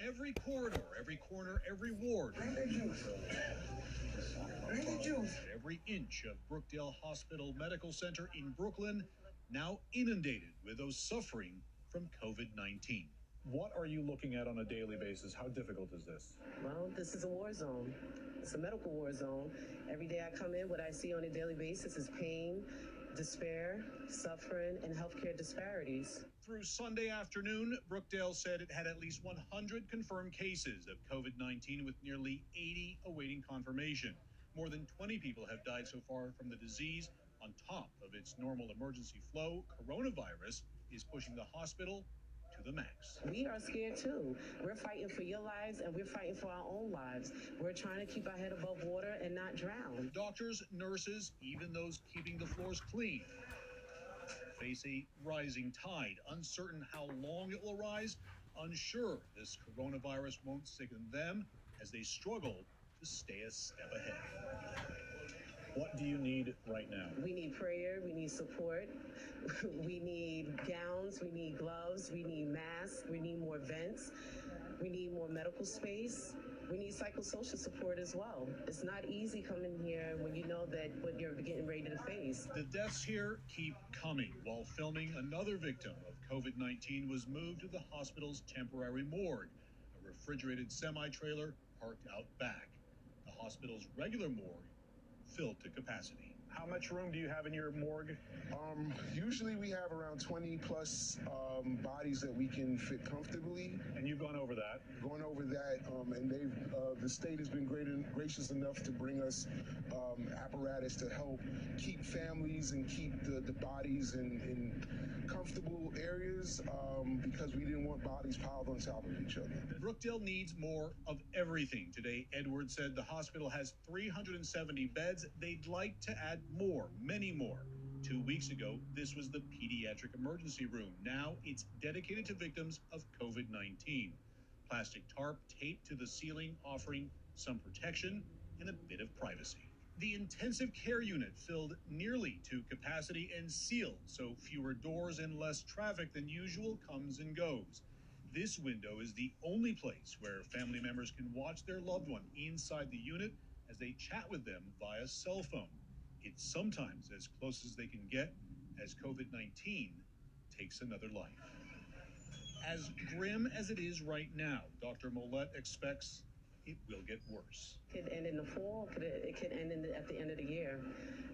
Every corridor, every corner, every ward. Every inch of Brookdale Hospital Medical Center in Brooklyn now inundated with those suffering from COVID-19. What are you looking at on a daily basis? How difficult is this? Well, this is a war zone. It's a medical war zone. Every day I come in, what I see on a daily basis is pain, despair, suffering, and healthcare disparities. Through Sunday afternoon, Brookdale said it had at least 100 confirmed cases of COVID-19 with nearly 80 awaiting confirmation. More than 20 people have died so far from the disease. On top of its normal emergency flow, coronavirus is pushing the hospital to the max. We are scared too. We're fighting for your lives and we're fighting for our own lives. We're trying to keep our head above water and not drown. Doctors, nurses, even those keeping the floors clean, face a rising tide, uncertain how long it will rise, unsure this coronavirus won't sicken them as they struggle to stay a step ahead. What do you need right now? We need prayer, we need support, we need gowns, we need gloves, we need masks, we need more vents, we need more medical space. We need psychosocial support as well. It's not easy coming here when you know that what you're getting ready to face. The deaths here keep coming. While filming, another victim of COVID-19 was moved to the hospital's temporary morgue, a refrigerated semi-trailer parked out back. The hospital's regular morgue filled to capacity. How much room do you have in your morgue? Usually we have around 20 plus bodies that we can fit comfortably. And you've gone over that? Going over that, and the state has been gracious enough to bring us apparatus to help keep families and keep the bodies in comfortable areas because we didn't want bodies piled on top of each other. Brookdale needs more of everything. Today, Edwards said the hospital has 370 beds. They'd like to add more, many more. 2 weeks ago, this was the pediatric emergency room. Now it's dedicated to victims of COVID-19. Plastic tarp taped to the ceiling, offering some protection and a bit of privacy. The intensive care unit filled nearly to capacity and sealed, so fewer doors and less traffic than usual comes and goes. This window is the only place where family members can watch their loved one inside the unit as they chat with them via cell phone. It's sometimes as close as they can get as COVID-19 takes another life. As grim as it is right now, Dr. Mollette expects it will get worse. It could end in the fall, it could end at the end of the year.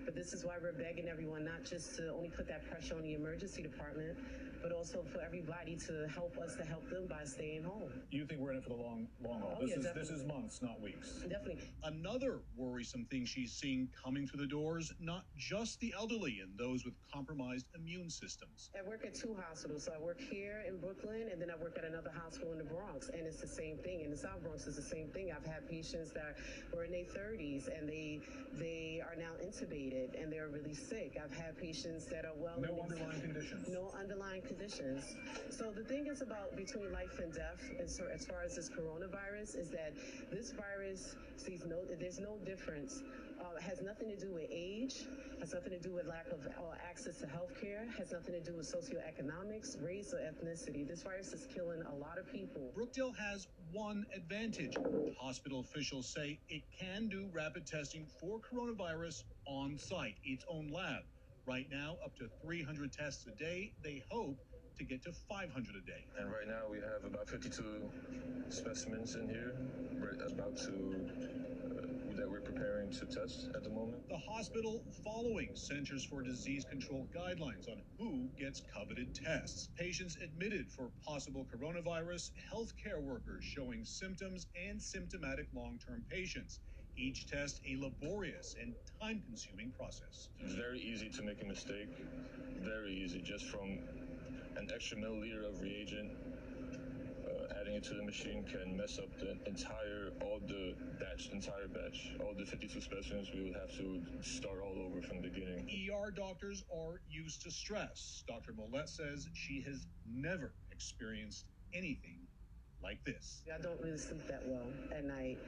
But this is why we're begging everyone not just to only put that pressure on the emergency department, but also for everybody to help us to help them by staying home. You think we're in it for the long haul? Oh, This is months, not weeks. Definitely. Another worrisome thing she's seeing coming through the doors, not just the elderly and those with compromised immune systems. I work at two hospitals. So I work here in Brooklyn, and then I work at another hospital in the Bronx, and it's the same thing. In the South Bronx, it's the same thing. I've had patients that were in their 30s, and they are now intubated, and they're really sick. I've had patients that are well. No underlying conditions. No underlying conditions. So the thing is about between life and death, as far as this coronavirus, is that this virus there's no difference. It has nothing to do with age, has nothing to do with lack of access to health care, has nothing to do with socioeconomics, race, or ethnicity. This virus is killing a lot of people. Brookdale has one advantage. Hospital officials say it can do rapid testing for coronavirus on site, its own lab. Right now, up to 300 tests a day. They hope to get to 500 a day. And right now we have about 52 specimens in here. We're about to that we're preparing to test at the moment. The hospital following Centers for Disease Control guidelines on who gets coveted tests. Patients admitted for possible coronavirus, healthcare workers showing symptoms, and symptomatic long-term patients. Each test a laborious and time-consuming process. It's very easy to make a mistake. Very easy, just from an extra milliliter of reagent. Adding it to the machine can mess up the entire batch, all the 52 specimens. We would have to start all over from the beginning. ER doctors are used to stress. Dr. Mollette says she has never experienced anything like this. I don't really sleep that well at night.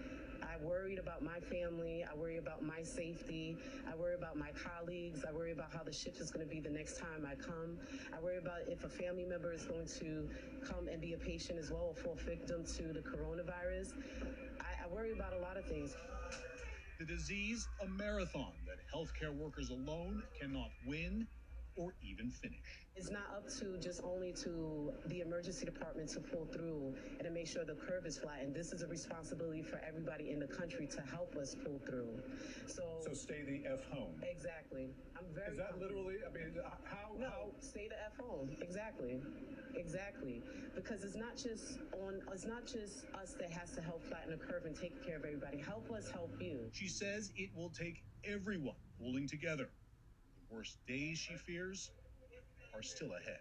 I worried about my family. I worry about my safety. I worry about my colleagues. I worry about how the shift is going to be the next time I come. I worry about if a family member is going to come and be a patient as well or fall victim to the coronavirus. I worry about a lot of things. The disease, a marathon that healthcare workers alone cannot win or even finish. It's not up to just only to the emergency department to pull through and to make sure the curve is flat. And this is a responsibility for everybody in the country to help us pull through. So stay the F home. Exactly. I'm very. Is that literally? I mean, how? Stay the F home. Exactly. Exactly. Because it's not just us that has to help flatten the curve and take care of everybody. Help us help you. She says it will take everyone pulling together. The worst days, she fears, are still ahead.